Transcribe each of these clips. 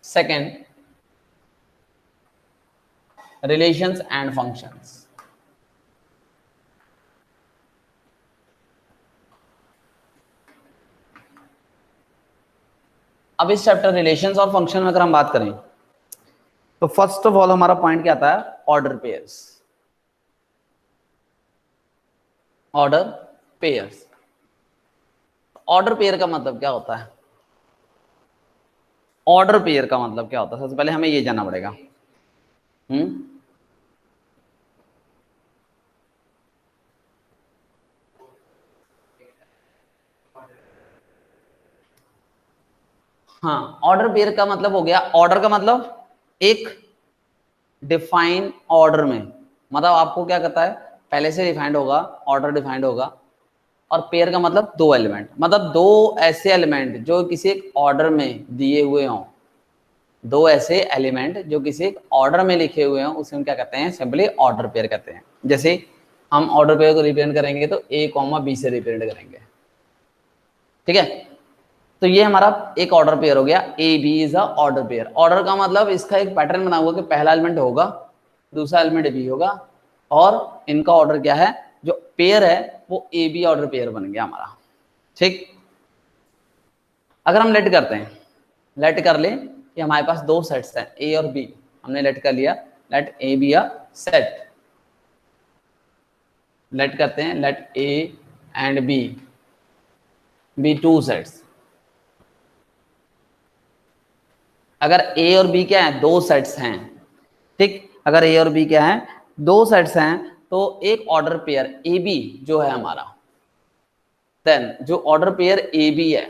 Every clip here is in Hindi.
Second, relations and functions. अब इस चैप्टर रिलेशंस और फंक्शन में अगर हम बात करें तो फर्स्ट ऑफ ऑल हमारा पॉइंट क्या आता है? Order pairs. Order pairs, order pair का मतलब क्या होता है? ऑर्डर पेयर का मतलब क्या होता है? सबसे पहले हमें ये जानना पड़ेगा। हाँ, ऑर्डर पेयर का मतलब हो गया, ऑर्डर का मतलब एक डिफाइन ऑर्डर में, मतलब आपको क्या कहता है, पहले से डिफाइंड होगा, ऑर्डर डिफाइंड होगा, और पेयर का मतलब दो एलिमेंट, मतलब दो ऐसे एलिमेंट जो किसी एक ऑर्डर में दिए हुए हों, दो ऐसे एलिमेंट जो किसी एक ऑर्डर में लिखे हुए हों, उसे हम क्या कहते हैं? सिंपली ऑर्डर पेयर कहते हैं। जैसे हम ऑर्डर पेयर को रिप्रेजेंट करेंगे तो ए कॉमा बी से रिप्रेजेंट करेंगे, ठीक है? तो ये हमारा एक ऑर्डर पेयर हो गया, A B is a order pair. Order का मतलब इसका एक पैटर्न बना हुआ कि पहला एलिमेंट होगा, दूसरा एलिमेंट बी होगा, और इनका ऑर्डर क्या है? जो पेयर है वो ए बी ऑर्डर पेयर बन गया हमारा, ठीक? अगर हम लेट करते हैं, लेट कर ले कि हमारे पास दो सेट्स हैं ए और बी, हमने लेट कर लिया, let A B a set, let करते हैं, let A and B two sets. अगर ए और बी क्या है? दो सेट्स हैं, ठीक? अगर ए और बी क्या है? दो सेट्स हैं, तो एक ऑर्डर पेयर ए बी जो है हमारा, देन जो ऑर्डर पेयर ए बी है,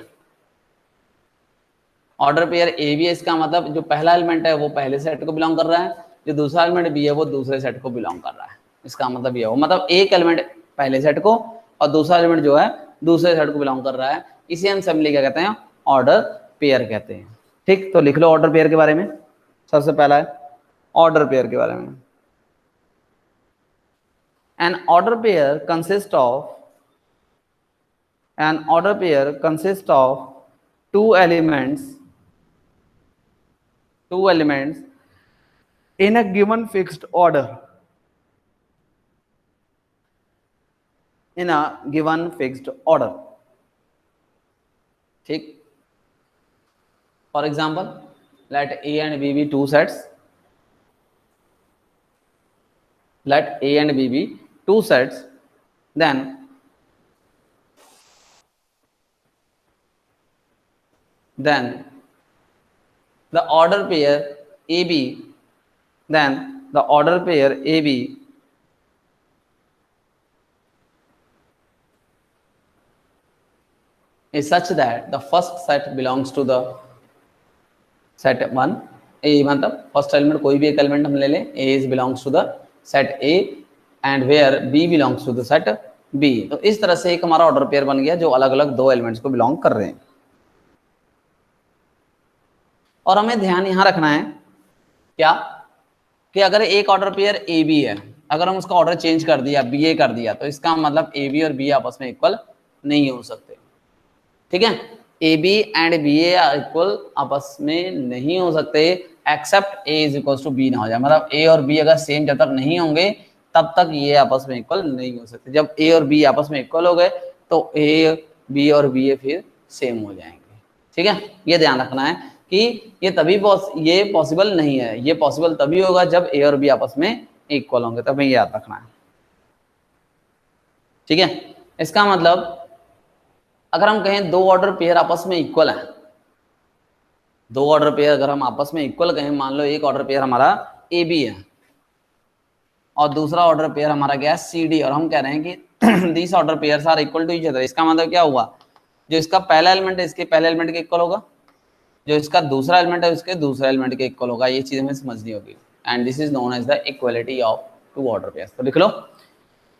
ऑर्डर पेयर ए बी है, इसका मतलब जो पहला एलिमेंट है वो पहले सेट को बिलोंग कर रहा है, जो दूसरा एलिमेंट बी है वो दूसरे सेट को बिलोंग कर रहा है। इसका मतलब ये हो, मतलब एक एलिमेंट पहले सेट को और दूसरा एलिमेंट जो है दूसरे सेट को बिलोंग कर रहा है, इसी हम सिंपली क्या कहते हैं? ऑर्डर पेयर कहते हैं, ठीक? तो लिख लो ऑर्डर पेयर के बारे में। सबसे पहला है ऑर्डर पेयर के बारे में। An order pair consists of two elements in a given fixed order. In a given fixed order, ठीक? For example, let A and B be two sets. Let A and B be two sets. Then the order pair AB, then the order pair AB is such that the first set belongs to the set 1. A मतलब फर्स्ट एलिमेंट, कोई भी एक एलिमेंट हम ले लें, A is belongs to the set A and where B belongs to the set B. तो इस तरह से एक हमारा ऑर्डर पेयर बन गया जो अलग अलग दो एलिमेंट्स को बिलोंग कर रहे हैं। और हमें ध्यान यहां रखना है क्या, कि अगर एक ऑर्डर पेयर ए बी है, अगर हम उसका ऑर्डर चेंज कर दिया, बी ए कर दिया, तो इसका मतलब ए बी और बी आपस में इक्वल नहीं हो सकते, ठीक है? A B and B A equal आपस में नहीं हो सकते except A is equal to B ना हो जाए, मतलब ए और बी अगर सेम जब तक नहीं होंगे तब तक ये आपस में इक्वल नहीं हो सकते। जब ए और बी आपस में इक्वल हो गए तो ए बी और बी ए फिर सेम हो जाएंगे, ठीक है? ये ध्यान रखना है कि ये तभी ये पॉसिबल नहीं है, ये पॉसिबल तभी होगा जब ए और बी आपस में इक्वल होंगे, तभी याद रखना है, ठीक है? इसका मतलब अगर हम कहें दो ऑर्डर पेयर आपस में इक्वल है, दो ऑर्डर पेयर अगर हम आपस में इक्वल कहें, मान लो एक ऑर्डर पेयर हमारा ए बी है और दूसरा ऑर्डर पेयर हमारा क्या है? सी डी, और हम कह रहे हैं कि this order pairs are equal to each other. इसका मतलब क्या हुआ? जो इसका पहला एलिमेंट है इसके पहले एलिमेंट के इक्वल होगा, जो इसका दूसरा एलिमेंट है उसके दूसरे एलिमेंट के इक्वल होगा। ये चीज हमें समझनी होगी, and this is known as the equality of two order pairs. तो लिख लो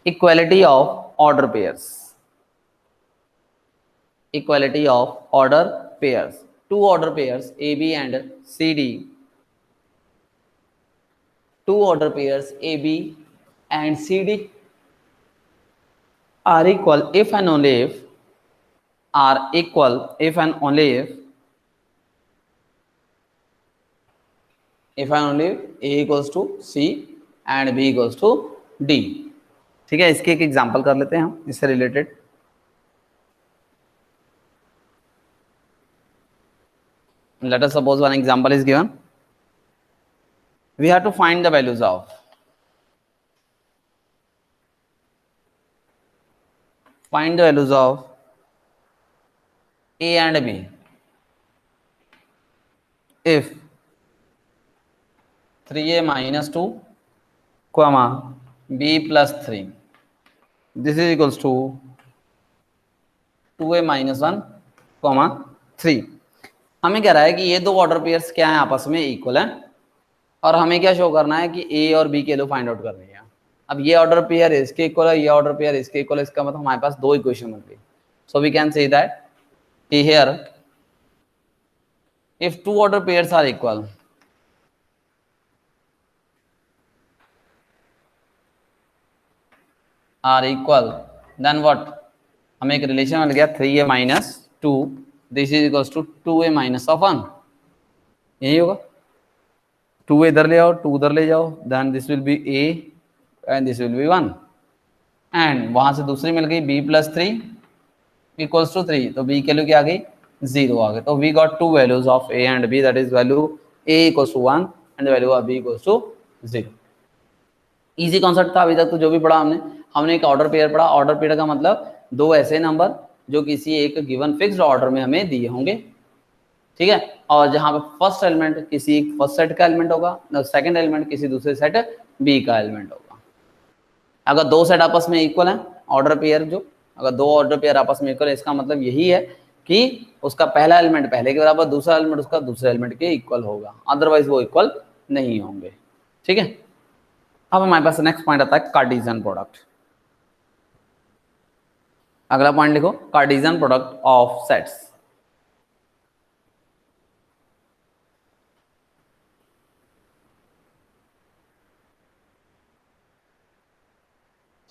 equality of order pairs, equality of order pairs, two order pairs AB and CD, two order pairs AB and CD are equal if and only if are equal if and only if if and only A equals to C and B equals to D. ठीक है, इसके एक एग्जांपल कर लेते हैं हम इससे related. Let us suppose one example is given. We have to find the values of A and B if 3A minus 2 comma B plus 3 this is equals to 2A minus 1 comma 3। हमें कह रहा है कि ये दो ऑर्डर पेयर्स क्या है, आपस में इक्वल हैं, और हमें क्या शो करना है कि ए और बी के वैल्यू फाइंड आउट करनी है। अब ये ऑर्डर पेयर इसके इक्वल है, ये ऑर्डर पेयर इसके इक्वल है, इसका मतलब हमारे पास दो इक्वेशन बन गई। So we can say that here if two order pairs are equal then what, हमें एक रिलेशन मिल गया 3A minus 2 this is equals to 2A minus of 1। यही होगा, 2 इधर ले आओ, 2 उधर ले जाओ, then this will be A and this will be 1, and वहां से दूसरी मिल गई B प्लस 3 इक्वल्स टू 3, तो B की वैल्यू क्या आ गई, 0 आ गई। तो we got two values of A and B, that is value A equals to 1 and the value of B equals to 0। Easy concept था अभी तक तो जो भी पढ़ा हमने एक ऑर्डर पेयर पढ़ा। ऑर्डर पेयर का मतलब दो ऐसे नंबर जो किसी एक गिवन फिक्स्ड ऑर्डर में हमें दिए होंगे, ठीक है, और जहां पे फर्स्ट एलिमेंट किसी फर्स्ट सेट का एलिमेंट होगा, सेकंड एलिमेंट किसी दूसरे सेट बी का एलिमेंट होगा। अगर दो सेट आपस में इक्वल है ऑर्डर पेयर, जो अगर दो ऑर्डर पेयर आपस में इक्वल है, इसका मतलब यही है कि उसका पहला एलिमेंट पहले के बराबर, दूसरा एलिमेंट उसका दूसरे एलिमेंट के इक्वल होगा, अदरवाइज वो इक्वल नहीं होंगे। ठीक है, अब हमारे पास नेक्स्ट पॉइंट आता है कार्टेशियन प्रोडक्ट। अगला पॉइंट लिखो, कार्टेशियन प्रोडक्ट ऑफ सेट्स।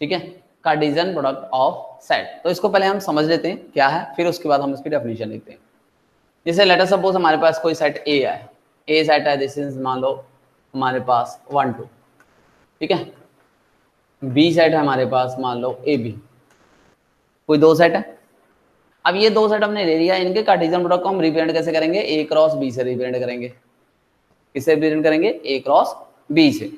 ठीक है, कार्टेशियन प्रोडक्ट ऑफ सेट। तो इसको पहले हम समझ लेते हैं क्या है, फिर उसके बाद हम इसकी डेफिनेशन लिखते हैं। जैसे लेट अस सपोज हमारे पास कोई सेट ए है, ए सेट है, दिस इज मान लो हमारे पास 1 2, ठीक है। बी सेट है हमारे पास, मान लो ए बी, कोई दो सेट है। अब ये दो सेट हमने ले लिया, इनके कार्टेशियन प्रोडक्ट को हम रिप्रेजेंट कैसे करेंगे, ए क्रॉस बी से रिप्रेजेंट करेंगे। किससे रिप्रेजेंट करेंगे, ए क्रॉस बी से।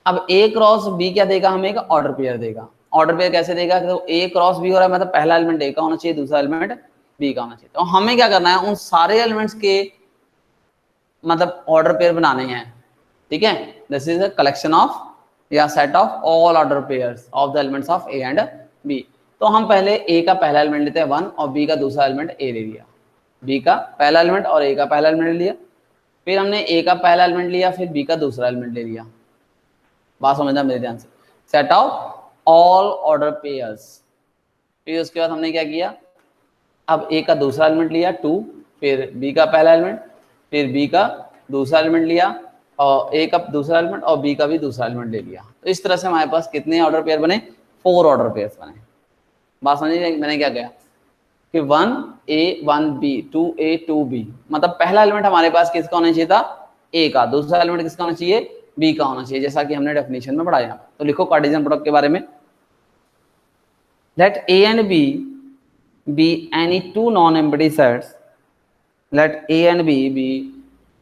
अब ए क्रॉस बी क्या देगा, हमें एक ऑर्डर पेयर देगा। ऑर्डर पेयर कैसे देगा, तो ए क्रॉस बी हो रहा है, मतलब पहला एलिमेंट ए का होना चाहिए, दूसरा एलिमेंट बी का होना चाहिए। तो हमें क्या करना है, उन सारे एलिमेंट्स के मतलब ऑर्डर पेयर बनाने हैं। ठीक है, this is a collection of या set of all order pairs of the elements of A and B. तो हम पहले ए का पहला एलिमेंट लेते हैं 1 और बी का दूसरा एलिमेंट ए ले लिया, बी का पहला एलिमेंट और ए का पहला एलिमेंट ले लिया। फिर हमने ए का पहला एलिमेंट लिया, फिर बी का दूसरा एलिमेंट ले लिया। बात समझना मेरे ध्यान से, set of all order pairs. फिर उसके बाद हमने क्या किया, अब ए का दूसरा एलिमेंट लिया 2, फिर बी का पहला एलिमेंट, फिर बी का दूसरा एलिमेंट लिया, और ए का दूसरा एलिमेंट और बी का भी दूसरा एलिमेंट ले लिया। तो इस तरह से हमारे पास कितने ऑर्डर पेयर बने, 4 ऑर्डर पेयर्स बने। बात समझिए मैंने क्या किया कि 1A 1B 2A 2B, मतलब पहला एलिमेंट हमारे पास किसका होना चाहिए था, ए का, दूसरा एलिमेंट किसका होना चाहिए, बी का होना चाहिए, जैसा कि हमने डेफिनेशन में पढ़ाया। तो लिखो कार्टेशियन प्रोडक्ट के बारे में, let A and B be any two non empty sets, let A and B be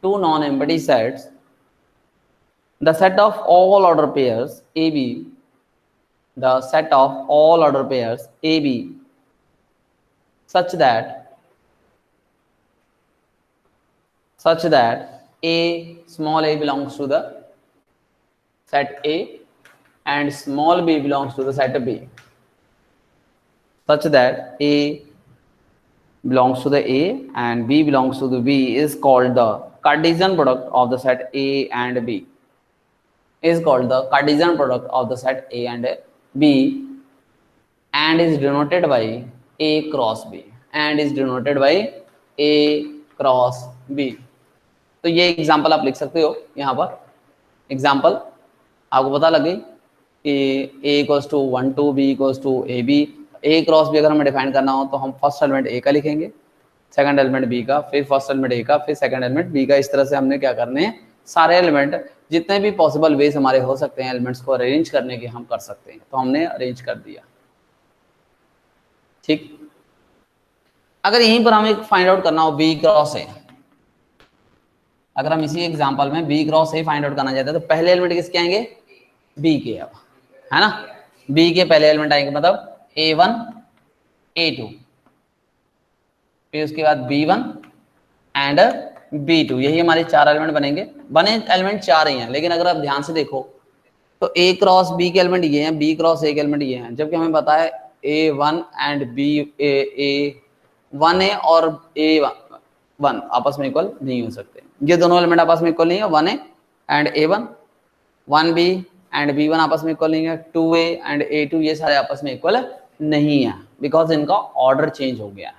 two non empty sets, the set of all order pairs AB, the set of all order pairs AB such that A small a belongs to the set A and small b belongs to the set B, such that A belongs to the A and B belongs to the B is called the Cartesian product of the set A and B, is called the Cartesian product of the set A and B, and is denoted by A cross B, and is denoted by A cross B। तो ये एग्जांपल आप लिख सकते हो यहाँ पर। एग्जांपल आपको पता लगे कि A equals to 1 2 B equals to A B. A cross B अगर हमें डिफाइन करना हो तो हम फर्स्ट एलिमेंट ए का लिखेंगे, सेकंड एलिमेंट बी का, फिर फर्स्ट एलिमेंट ए का, फिर सेकंड एलिमेंट बी का। इस तरह से हमने क्या करने हैं, सारे एलिमेंट जितने भी पॉसिबल वेज हमारे हो सकते हैं एलिमेंट्स को अरेंज करने के, हम कर सकते हैं, तो हमने अरेंज कर दिया। ठीक, अगर यहीं पर हमें फाइंड आउट करना हो बी क्रॉस ए, अगर हम इसी एग्जांपल में B cross A find out करना चाहते हैं तो पहले एलिमेंट किसके आएंगे, बी के, अब है ना, बी के पहले एलिमेंट आएंगे, मतलब A1 A2, फिर उसके बाद B1 एंड B2, यही हमारे चार एलिमेंट बनेंगे। बने एलिमेंट चार ही हैं, लेकिन अगर आप ध्यान से देखो तो A क्रॉस B के एलिमेंट ये हैं, B क्रॉस A के एलिमेंट ये हैं, जबकि हमें पता है A1 एंड A1A और A1 आपस में इक्वल नहीं हो सकते, ये दोनों एलिमेंट आपस में इक्वल नहीं है, 1A and A1, 1B and B1 आपस में इक्वल नहीं है, 2A एंड A2 ये सारे आपस में इक्वल नहीं है, बिकॉज इनका ऑर्डर चेंज हो गया है।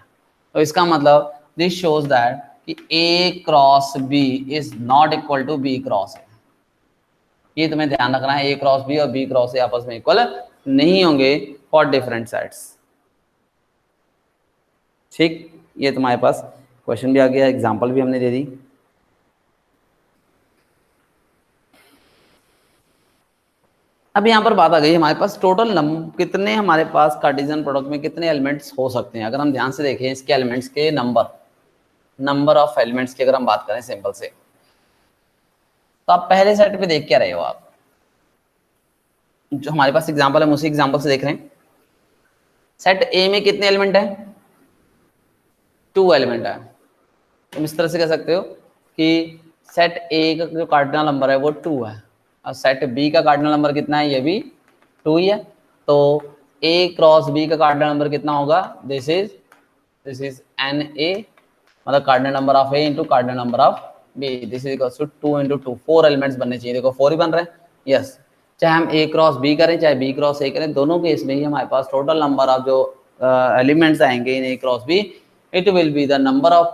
तो इसका मतलब दिस शोज दैट कि A cross B is not equal to B cross A, ये तुम्हें ध्यान रखना है, A क्रॉस B और B क्रॉस A आपस में इक्वल नहीं होंगे फॉर डिफरेंट सेट्स। ठीक, ये तुम्हारे पास क्वेश्चन भी आ गया, एग्जांपल भी हमने दे दी। अब यहाँ पर बात आ गई हमारे पास टोटल कितने हमारे पास कार्टेशियन प्रोडक्ट में कितने एलिमेंट्स हो सकते हैं। अगर हम ध्यान से देखें इसके एलिमेंट्स के नंबर ऑफ एलिमेंट्स की अगर हम बात करें सिंपल से, तो आप पहले सेट पे देख क्या रहे हो, आप जो हमारे पास एग्जांपल है उसी एग्जांपल से देख रहे हैं। सेट ए में कितने एलिमेंट है, 2 एलिमेंट है। तुम इस तरह से कह सकते हो कि सेट ए का जो कार्डिनल नंबर है वो 2 है, और सेट बी का कार्डिनल नंबर कितना है, ये भी 2 ही है। तो ए क्रॉस बी का कार्डिनल नंबर कितना होगा, दिस इज एन ए, मतलब cardinal number of A into cardinal number of B, this is equals to 2 into 2, 4 elements बनने चाहिए। देखो 4 ही बन रहे हैं, यस। चाहे हम ए क्रॉस बी करें चाहे बी क्रॉस ए करें, दोनों केस में ही हमारे पास टोटल नंबर ऑफ जो एलिमेंट्स आएंगे in A cross B, it will be the number of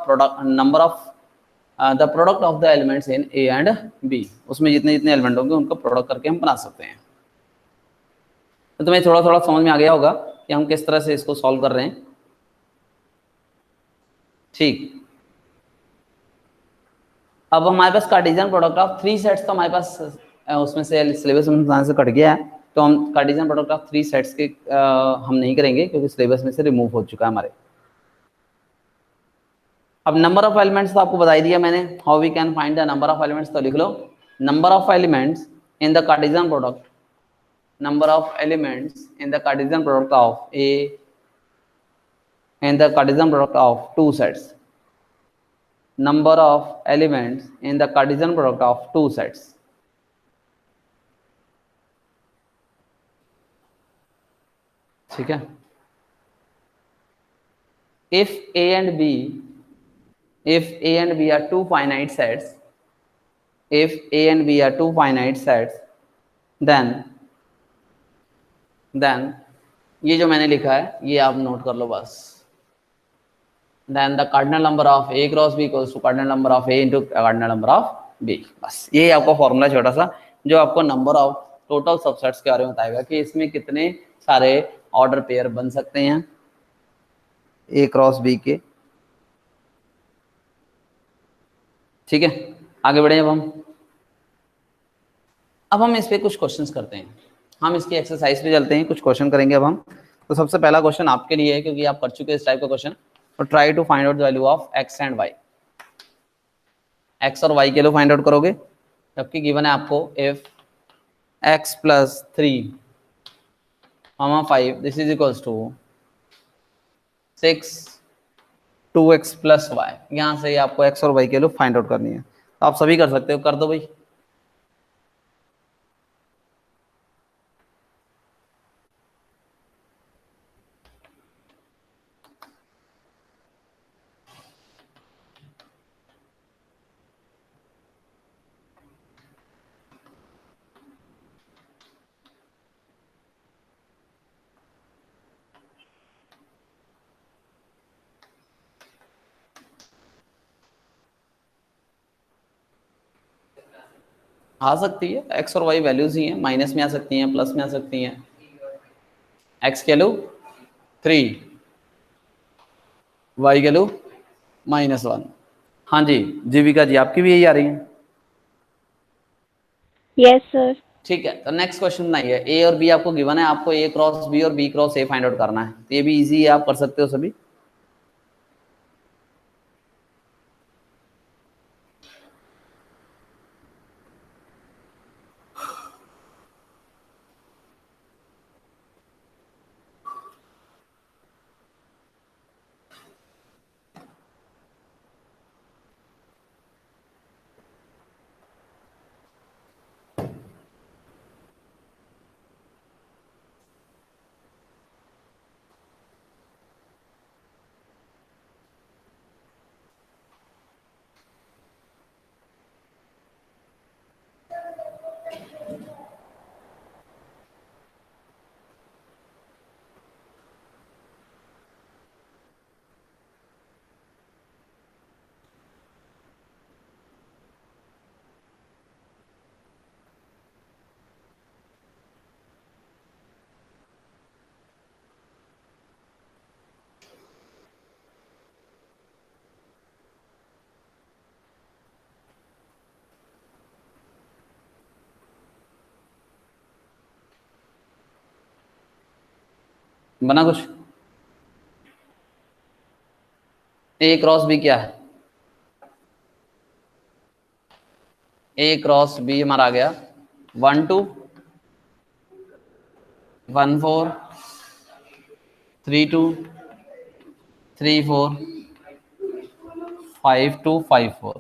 the product of the elements in A and B, उसमें जितने जितने एलिमेंट होंगे उनको प्रोडक्ट करके हम बना सकते हैं। तो तुम्हें थोड़ा थोड़ा समझ में आ गया होगा कि हम किस तरह से इसको सॉल्व कर रहे हैं। ठीक, अब हमारे पास कार्टेशियन प्रोडक्ट ऑफ 3 सेट्स, तो हमारे पास उसमें से सिलेबस में से कट गया है, तो हम कार्टेशियन प्रोडक्ट ऑफ 3 सेट्स के हम नहीं करेंगे क्योंकि सिलेबस में से रिमूव हो चुका है हमारे। अब नंबर ऑफ एलिमेंट्स तो आपको बता ही दिया मैंने, how we can find the number of elements, तो लिख लो number of elements in the Cartesian product, number of elements in the Cartesian product of A in the Cartesian product of 2 sets, number of elements in the Cartesian product of 2 sets. ठीक है, if A and B are two finite sets, if A and B are two finite sets, then ये जो मैंने लिखा है ये आप नोट कर लो बस, then the cardinal number of A cross B equals to cardinal number of A into cardinal number of B, बस ये आपका फॉर्मूला छोटा सा जो आपको नंबर ऑफ टोटल सबसेट्स के बारे में बताएगा कि इसमें कितने सारे ऑर्डर पेयर बन सकते हैं A क्रॉस B के। ठीक है, आगे बढ़े। अब हम इस पे कुछ क्वेश्चंस करते हैं, हम इसकी एक्सरसाइज पे चलते हैं, कुछ क्वेश्चन करेंगे अब हम। तो सबसे पहला क्वेश्चन आपके लिए है क्योंकि आप कर चुके हैं इस टाइप का क्वेश्चन, तो try to find out the value of X and Y. X और वाई के लिए फाइंड आउट करोगे, जबकि गिवन है आपको if X plus 3 5 this is equals to 6 2x plus Y, यहाँ से आपको एक्स और वाई के लिए फाइंड आउट करनी है। तो आप सभी कर सकते हो, कर दो भाई। आ सकती है, एक्स और वाई वैल्यूज ही हैं, माइनस में आ सकती हैं, प्लस में आ सकती हैं। एक्स के वैल्यू 3, वाई के वैल्यू -1। हाँ जी जीविका जी, आपकी भी यही आ रही है। Yes sir. ठीक है, तो नेक्स्ट क्वेश्चन बनाइए। ए और बी आपको गिवन है, आपको ए क्रॉस बी और B cross A find out करना है। तो ये भी इजी है, आप कर सकते हो सभी। बना कुछ? ए क्रॉस बी क्या है? ए क्रॉस बी हमारा आ गया 1 2 1 4 3 2 3 4 5 2 5 4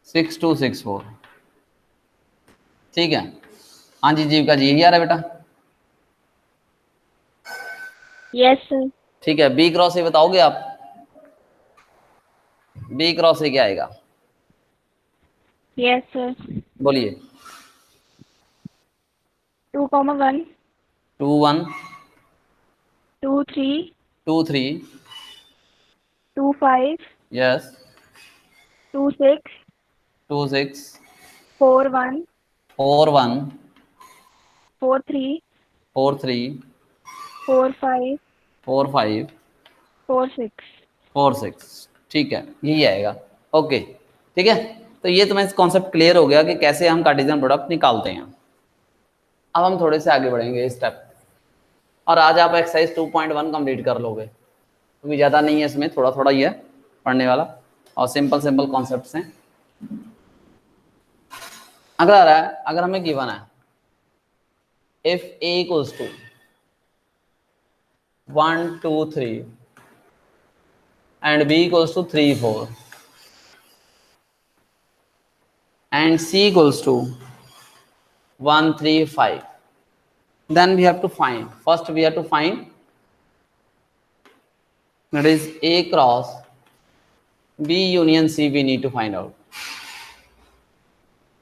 6 2 6 4। ठीक है, हाँ जी जीविका जी, यही आ रहा है बेटा? Yes sir. ठीक है, बी क्रॉस ए बताओगे आप? बी क्रॉस ए क्या आएगा? Yes sir. बोलिए। 2,1 2 1 2 3 2 3 2 5 यस 2 6 2 6 4 1 4 1 4 3 4 3 4 5 4 5 4 6। 4 6। ठीक है, यही आएगा। ओके, ठीक है, तो ये तुम्हें कॉन्सेप्ट क्लियर हो गया कि कैसे हम कार्टेशियन प्रोडक्ट निकालते हैं। अब हम थोड़े से आगे बढ़ेंगे इस स्टेप, और आज आप एक्सरसाइज 2.1 कंप्लीट कर लोगे, क्योंकि ज़्यादा नहीं है इसमें, थोड़ा थोड़ा ही है पढ़ने वाला, और सिंपल सिंपल कॉन्सेप्ट्स हैं। अगला आ रहा है, अगर हमें गिवन है if A equals to 1 2 3 and b equals to 3 4 and c equals to 1 3 5, then we have to find, first we have to find, that is a cross b union c, we need to find out,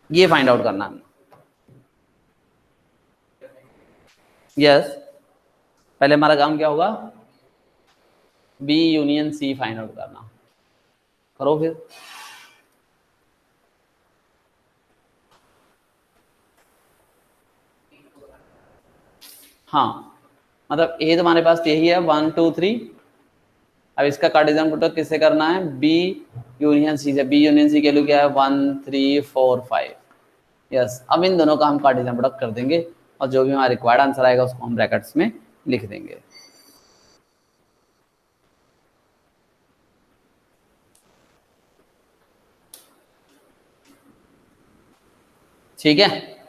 ये फाइंड आउट करना है। यस, पहले हमारा काम क्या होगा? B union C find out करना। करो फिर। हाँ, मतलब ए तुम्हारे पास यही है 1 2 3। अब इसका कार्टेशियन प्रोडक्ट किससे करना है? बी यूनियन सी से। बी यूनियन सी के लिए क्या है? 1 3 4 5। यस, अब इन दोनों का हम कार्टेशियन प्रोडक्ट कर देंगे, और जो भी हमारा रिक्वायर्ड आंसर आएगा उसको हम ब्रैकेट्स में लिख देंगे। ठीक है,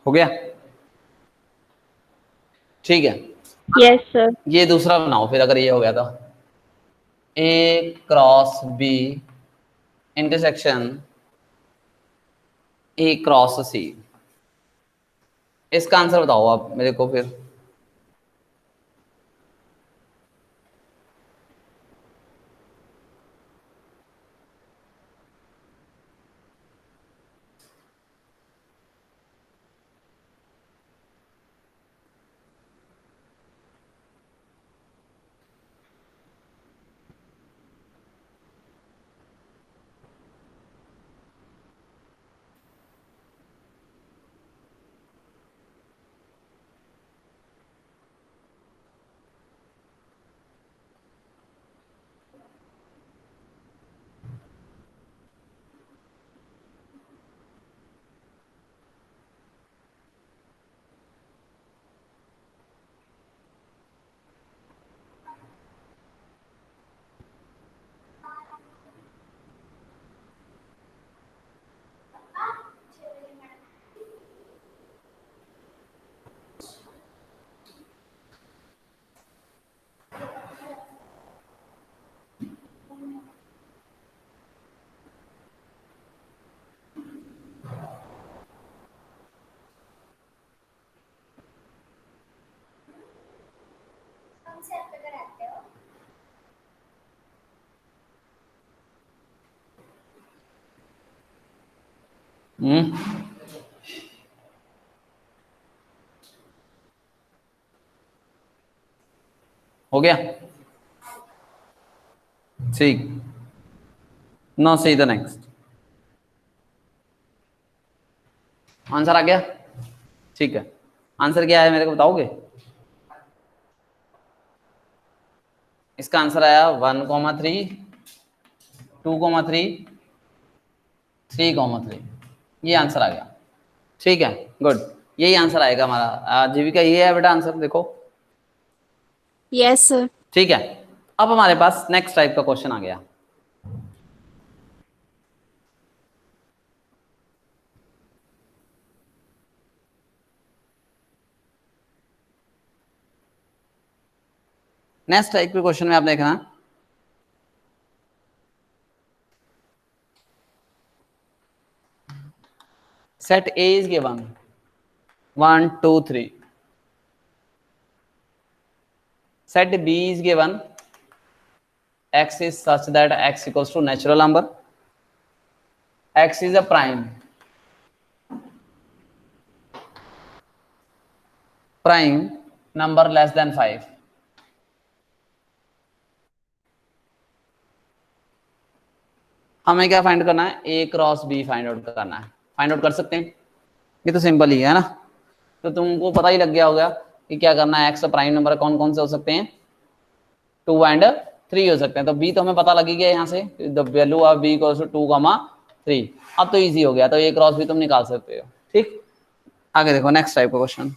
हो गया? ठीक है, यस सर। ये दूसरा बनाओ फिर, अगर ये हो गया तो। A cross B intersection A cross C, इसका आंसर बताओ आप मेरे को फिर। हो गया, ठीक। No see the next answer आ गया, ठीक है। आंसर क्या है मेरे को बताओगे? इसका आंसर आया 1,3, 2,3, 3,3, ये आंसर आ गया, ठीक है, गुड। यही आंसर आएगा हमारा जीविका, ये है बेटा आंसर, देखो। Yes sir. ठीक है, अब हमारे पास नेक्स्ट टाइप का क्वेश्चन आ गया। नेक्स्ट टाइप के क्वेश्चन में आप देखना, set A is given 1 2 3, set B is given x is such that x equals to natural number, x is a prime number less than 5। हमें क्या फाइंड करना है? A cross B find out करना है। फाइंड आउट कर सकते हैं, ये तो सिंपल ही है ना। तो तुमको पता ही लग गया होगा कि क्या करना है। एक्स प्राइम नंबर कौन कौन से हो सकते हैं? 2 एंड 3 हो सकते हैं। तो बी तो हमें पता लगी गया यहाँ से, the value of B equals to 2,3। अब तो इजी हो गया, तो ए क्रॉस भी तुम निकाल सकते हो। ठीक, आगे देखो नेक्स्ट टाइप का क्वेश्चन।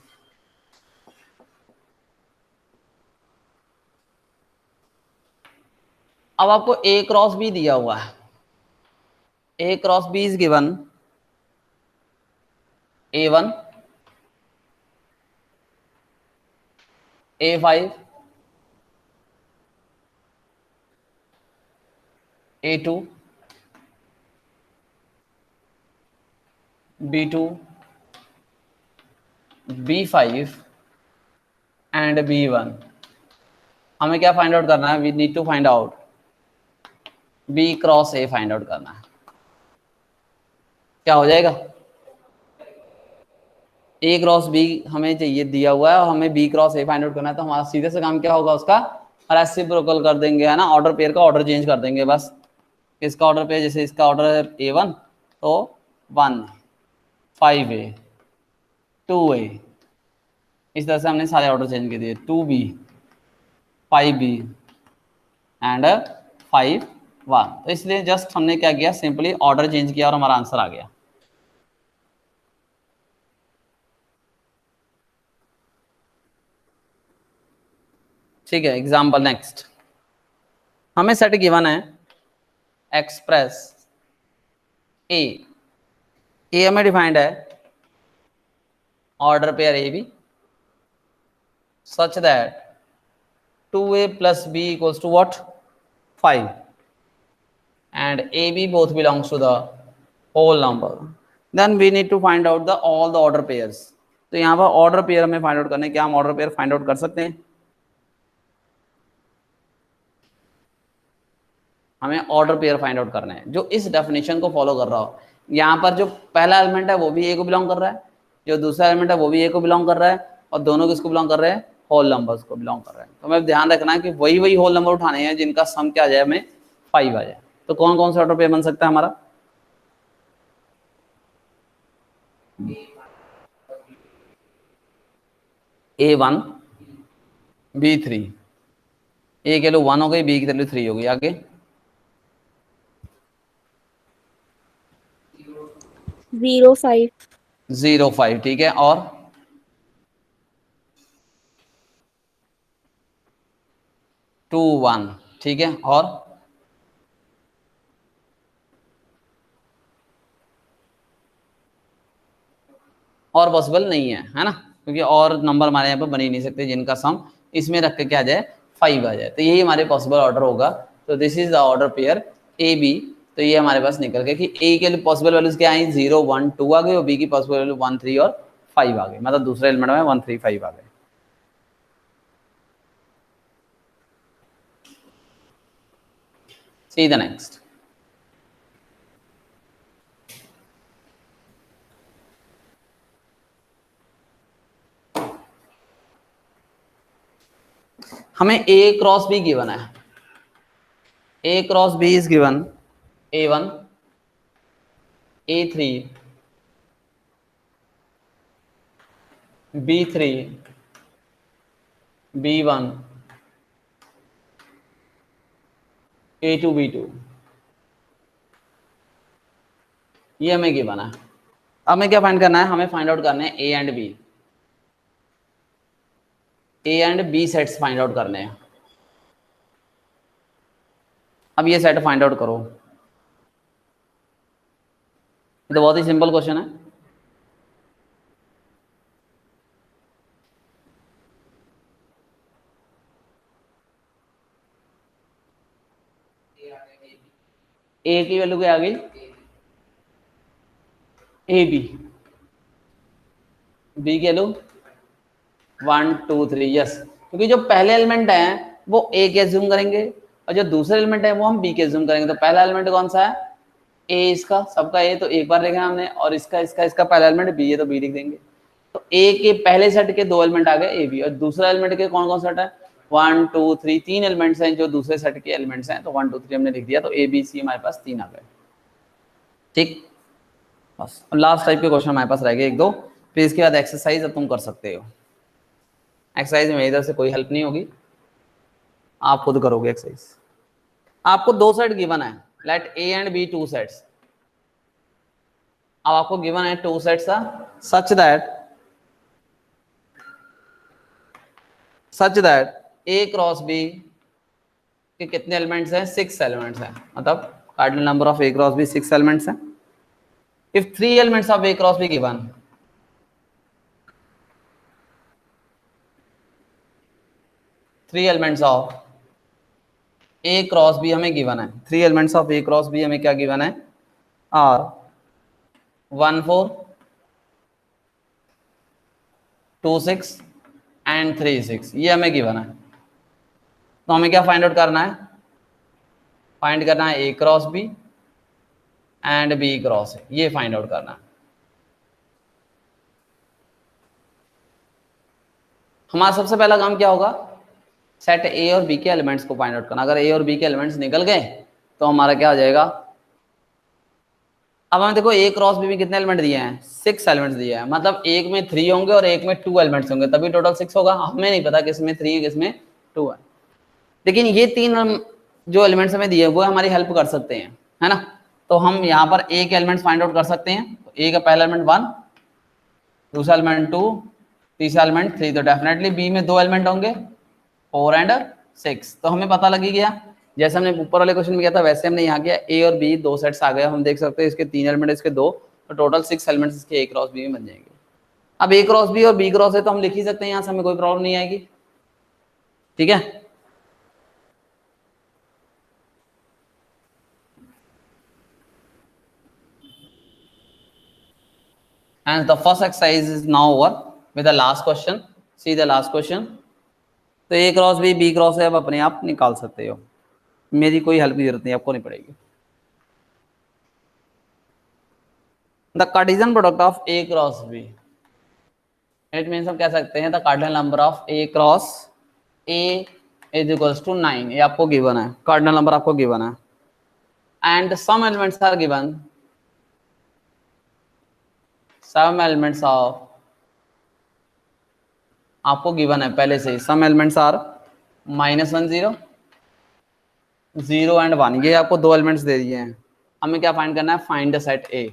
अब आपको ए क्रॉस बी दिया हुआ है। A cross B is given A1, A5, A2, B2, B5 and B1। हमें क्या फाइंड आउट करना है? We need to find out B cross A find out करना है। क्या हो जाएगा? A क्रॉस B हमें चाहिए दिया हुआ है और हमें B cross A find out करना है। तो हमारा सीधे से काम क्या होगा? उसका रेसिप्रोकल कर देंगे, है ना। ऑर्डर पेयर का ऑर्डर चेंज कर देंगे बस। इसका ऑर्डर पेयर, जैसे इसका ऑर्डर है A1 तो 1 5A 2A, इस तरह से हमने सारे ऑर्डर चेंज कर दिए। 2B 5B and 5 1। तो इसलिए जस्ट हमने क्या किया? सिंपली ऑर्डर चेंज किया और हमारा आंसर आ गया। ठीक है, एग्जाम्पल नेक्स्ट। हमें सेट गिवन है एक्सप्रेस ए। ए हमें डिफाइंड है order pair A B such that 2A plus B equals to what? 5 and AB both belongs to the whole number, then we need to find out the all the order pairs. तो यहाँ पर ऑर्डर पेयर हमें फाइंड आउट करने, क्या हम ऑर्डर पेयर फाइंड आउट कर सकते हैं? हमें ऑर्डर पेयर फाइंड आउट करना है जो इस डेफिनेशन को फॉलो कर रहा हो। यहाँ पर जो पहला एलिमेंट है वो भी ए को बिलोंग कर रहा है, जो दूसरा एलिमेंट है वो भी ए को बिलोंग कर रहा है, और दोनों किसको बिलोंग कर रहे हैं? होल नंबर्स को बिलोंग कर रहे हैं। तो हमें ध्यान रखना है कि वही वही होल नंबर उठाने हैं जिनका सम क्या आ जाए, हमें 5 आ जाए। तो कौन कौन सा ऑर्डर पेयर बन सकता है हमारा? A1 B3, ए की वैल्यू 1 हो गई, बी की वैल्यू 3 हो गई, आगे 0 5 0 5, ठीक है, और 2 1, ठीक है, और पॉसिबल नहीं है ना, क्योंकि और नंबर हमारे यहाँ पर बन ही नहीं सकते जिनका सम इसमें रख के क्या आ जाए? 5 आ जाए। तो यही हमारे पॉसिबल ऑर्डर होगा। तो this is the order pair A B. तो ये हमारे पास निकल गया कि ए के लिए पॉसिबल वैल्यूज क्या आई? 0 1 2 आ गई, और बी की पॉसिबल वैल्यू 1 3 और 5 आ गई, मतलब दूसरे एलिमेंट में 1 3 5 आ गए। See the next. हमें A क्रॉस B गिवन है। A cross B is given A1 A3 B3 B1 A2 B2, ये हमें गिवन है। अब हमें क्या फाइंड करना है? हमें फाइंड आउट करने हैं A and B, A and B sets find out करने हैं। अब ये सेट फाइंड आउट करो। ये तो बहुत ही सिंपल क्वेश्चन है। ए की वैल्यू क्या आ गई? ए बी, बी की वैल्यू 1 2 3, यस, क्योंकि जो पहले एलिमेंट है वो ए के एज्यूम करेंगे और जो दूसरे एलिमेंट है वो हम बी के एज्यूम करेंगे। तो पहला एलिमेंट कौन सा है? ए, इसका सबका ए, तो एक बार देखा हमने, और इसका इसका इसका पहला एलिमेंट बी है तो बी लिख देंगे। तो ए के पहले सेट के 2 एलिमेंट आ गए ए बी, और दूसरा एलिमेंट के कौन कौन सेट है? 1 2 3, 3 एलिमेंट्स हैं जो दूसरे सेट के एलिमेंट्स हैं, तो 1 2 3 हमने लिख दिया, तो ए बी सी हमारे पास 3 आ गए। ठीक, बस लास्ट टाइप के क्वेश्चन हमारे पास रह गए 1 2, फिर इसके बाद एक्सरसाइज अब तुम कर सकते हो। एक्सरसाइज में इधर से कोई हेल्प नहीं होगी, आप खुद करोगे एक्सरसाइज। आपको 2 सेट गिवन है, let A and B 2 sets. अब आपको गिवन है 2 sets such that A cross B के कितने एलिमेंट्स हैं? 6 एलिमेंट्स हैं, मतलब cardinal number of A cross B 6 elements हैं। If 3 elements of A cross B given, 3 elements of A cross B हमें गिवन है, 3 elements of A cross B हमें क्या गिवन है? और 1 4 2 6 एंड 3 6, ये हमें गिवन है। तो हमें क्या फाइंड आउट करना है? फाइंड करना है A cross B and B cross A, ये फाइंड आउट करना है। हमारा सबसे पहला काम क्या होगा? सेट ए और बी के एलिमेंट्स को फाइंड आउट करना। अगर ए और बी के एलिमेंट्स निकल गए तो हमारा क्या हो जाएगा? अब हमें देखो ए क्रॉस बी में कितने एलिमेंट दिए हैं? 6 एलिमेंट्स दिए हैं, मतलब एक में 3 होंगे और एक में 2 एलिमेंट्स होंगे, तभी टोटल 6 होगा। हमें नहीं पता किसमें 3 किसमें 2 है, लेकिन ये 3 जो एलिमेंट्स हमें दिए वो हमारी हेल्प कर सकते हैं, है ना। तो हम यहाँ पर ए के एलिमेंट्स फाइंड आउट कर सकते हैं। तो ए का पहला एलिमेंट 1, दूसरा एलिमेंट 2, तीसरा एलिमेंट 3, तो डेफिनेटली बी में 2 एलिमेंट होंगे 4 एंड 6। तो हमें पता लगी गया, जैसे हमने ऊपर वाले क्वेश्चन में किया था वैसे हमने यहाँ किया। ए और बी 2 सेट्स आ गए, हम देख सकते हैं इसके 3 एलिमेंट, इसके 2, तो टोटल 6 एलिमेंट्स इसके ए क्रॉस बी में बन जाएंगे। अब ए क्रॉस बी और बी क्रॉस है तो हम लिख ही सकते हैं, यहाँ से हमें कोई प्रॉब्लम नहीं आएगी, ठीक है। And the first exercise is now over with the last question. See the last question. तो ए क्रॉस बी क्रॉस है, आप अपने आप निकाल सकते हो, मेरी कोई हेल्प की जरूरत नहीं, आपको नहीं पड़ेगी. The Cartesian product of A cross B, it means हम कह सकते हैं the cardinal number of A cross A is equals to 9. ये आपको गिवन है, कार्डिनल नंबर आपको गिवन है. And some elements are given, some elements of आपको गिवन है पहले से ही, सम एलिमेंट्स आर -1 0 0 एंड 1. ये आपको दो एलिमेंट्स दे दिए हैं. हमें क्या फाइंड करना है? फाइंड द सेट ए.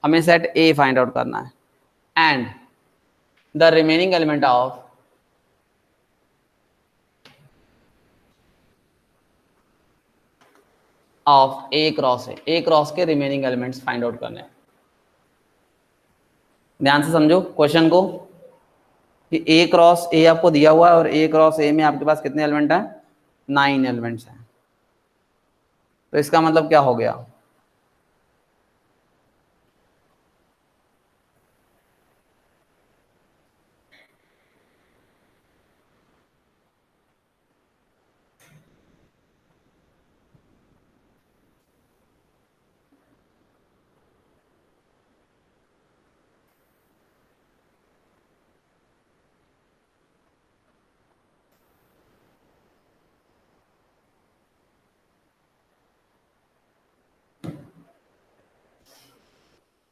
हमें सेट ए फाइंड आउट करना है. And the remaining element of A cross है, ए क्रॉस के रिमेनिंग एलिमेंट्स फाइंड आउट करने हैं. ध्यान से समझो क्वेश्चन को कि ए क्रॉस ए आपको दिया हुआ है और ए क्रॉस ए में आपके पास कितने एलिमेंट हैं? 9 एलिमेंट्स हैं. तो इसका मतलब क्या हो गया?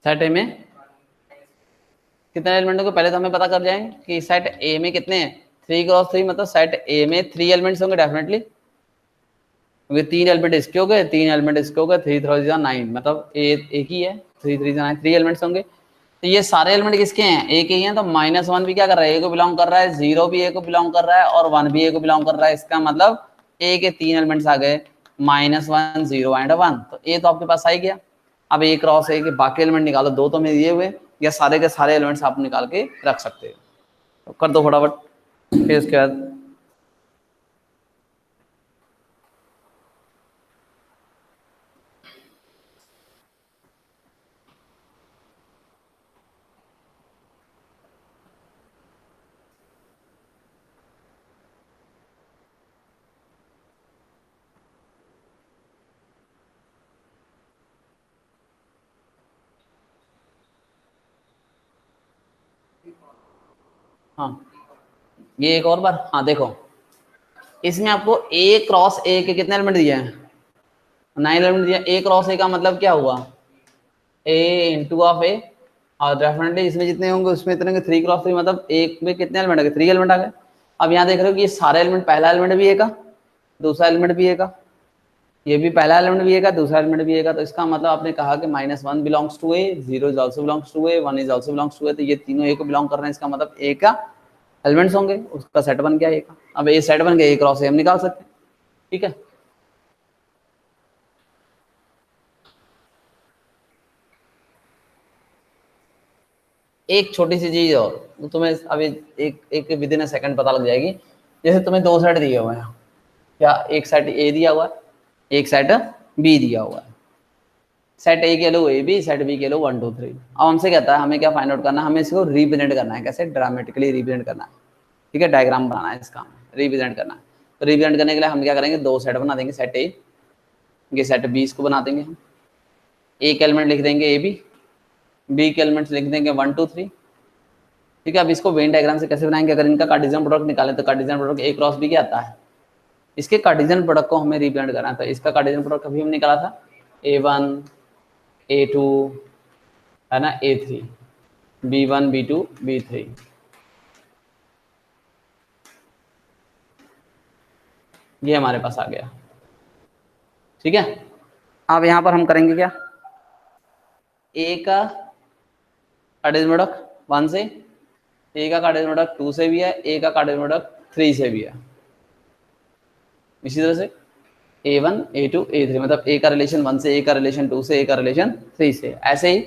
सेट ए में कितने एलिमेंट होंगे पहले तो हमें पता कर जाएंगे कि सेट ए में कितने हैं. 3 क्रॉस 3 मतलब सेट ए में 3 एलिमेंट्स होंगे डेफिनेटली, क्योंकि 3 एलिमेंट इसके हो गए, 3 एलिमेंट इसके हो गए. 3 3 9 मतलब ए एक ही है. 3 3 9 3 एलिमेंट्स होंगे. तो ये सारे एलिमेंट किसके हैं? ए के ही हैं. तो -1 भी क्या कर रहा है? ए को बिलोंग कर रहा है. 0 भी ए को बिलोंग कर रहा है और 1 भी ए को बिलोंग कर रहा है. इसका मतलब ए के 3 एलिमेंट्स आ गए, -1 0 एंड 1. तो ए तो आपके पास आ ही गया. अब ए क्रॉस ए के बाकी एलिमेंट निकालो. दो तो में दिए हुए, या सारे के सारे एलिमेंट्स आप निकाल के रख सकते हो. तो कर दो फटाफट. फिर उसके बाद हाँ ये एक और बार. हाँ देखो, इसमें आपको ए क्रॉस ए के कितने एलिमेंट दिए हैं? 9 एलिमेंट दिया. ए क्रॉस ए का मतलब क्या हुआ? ए इंटू ऑफ ए. और डेफिनेटली इसमें जितने होंगे उसमें इतने होंगे. 3 क्रॉस 3 मतलब एक में कितने एलिमेंट आ गए? 3 एलिमेंट आ गए. अब यहाँ देख रहे हो कि ये सारे एलिमेंट, पहला एलिमेंट भी ए का, दूसरा एलिमेंट भी ए का, ये भी पहला एलिमेंट भी ए का, दूसरा एलिमेंट भी ए का. तो इसका मतलब आपने कहा कि -1 belongs to A, 0 is also belongs to A, 1 is also belongs to A. तो ये तीनों ए को बिलोंग कर रहे हैं. इसका मतलब ए का एलिमेंट्स होंगे, उसका सेट बन गया ए का. अब ए सेट बन गया, ए क्रॉस ए हम निकाल सकते हैं. ठीक है. एक छोटी सी चीज और, तो तुम्हें अभी एक एक विद इन अ सेकंड पता लग जाएगी. जैसे तुम्हें दो सेट दिए हुए हैं, क्या एक सेट ए दिया हुआ है, एक सेट बी दिया हुआ है. सेट ए के लो ए बी, सेट बी के लो 1 2 3. अब हमसे कहता है हमें क्या फाइंड आउट करना है? हमें इसको रिप्रेजेंट करना है. कैसे? ड्रामेटिकली रिप्रेजेंट करना है. ठीक है, डायग्राम बनाना है इसका, रिप्रेजेंट करना है. तो रिप्रेजेंट करने के लिए हम क्या करेंगे? दो सेट बना देंगे. सेट ए, ये सेट बी, इसको बना देंगे हम. एक एलिमेंट लिख देंगे ए बी, बी के एलिमेंट्स लिख देंगे 1 2 3. ठीक है. अब इसको वेन डायग्राम से कैसे बनाएंगे? अगर इनका कार्टेशियन प्रोडक्ट निकालें तो Cartesian product A cross B क्या आता है? इसके कार्टेशियन प्रोडक्ट को हमें रिप्रेजेंट करना था. इसका कार्टेशियन प्रोडक्ट अभी हम निकाला था a1 a2 है ना, a3, b1 b2 b3. ये हमारे पास आ गया. ठीक है. अब यहां पर हम करेंगे क्या? ए का कार्टेशियन प्रोडक्ट 1 से, ए का कार्टेशियन प्रोडक्ट 2 से भी है, ए का कार्टेशियन प्रोडक्ट 3 से भी है. इसी तरह से a1 a2 a3 मतलब ए का रिलेशन 1 से, ए का रिलेशन 2 से, ए का रिलेशन 3 से. ऐसे ही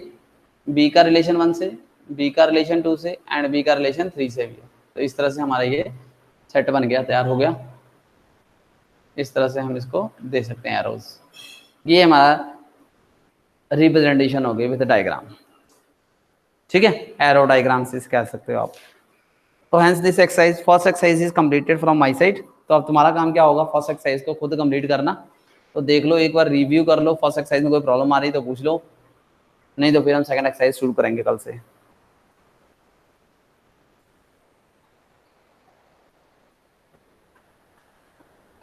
बी का रिलेशन 1 से, बी का रिलेशन 2 से एंड बी का रिलेशन 3 से भी है. तो इस तरह से हमारा ये सेट बन गया, तैयार हो गया. इस तरह से हम इसको दे सकते हैं एरोज. ये हमारा रिप्रेजेंटेशन हो गई विद डायग्राम. ठीक है, एरो डायग्राम से कह सकते हो आप। तो hence this exercise, first exercise is completed from my side. तो अब तुम्हारा काम क्या होगा, फर्स्ट एक्सरसाइज को खुद कंप्लीट करना। तो देख लो एक बार, रिव्यू कर लो, फर्स्ट एक्सरसाइज में कोई प्रॉब्लम आ रही तो पूछ लो, नहीं तो फिर हम सेकंड एक्सरसाइज शुरू करेंगे कल से।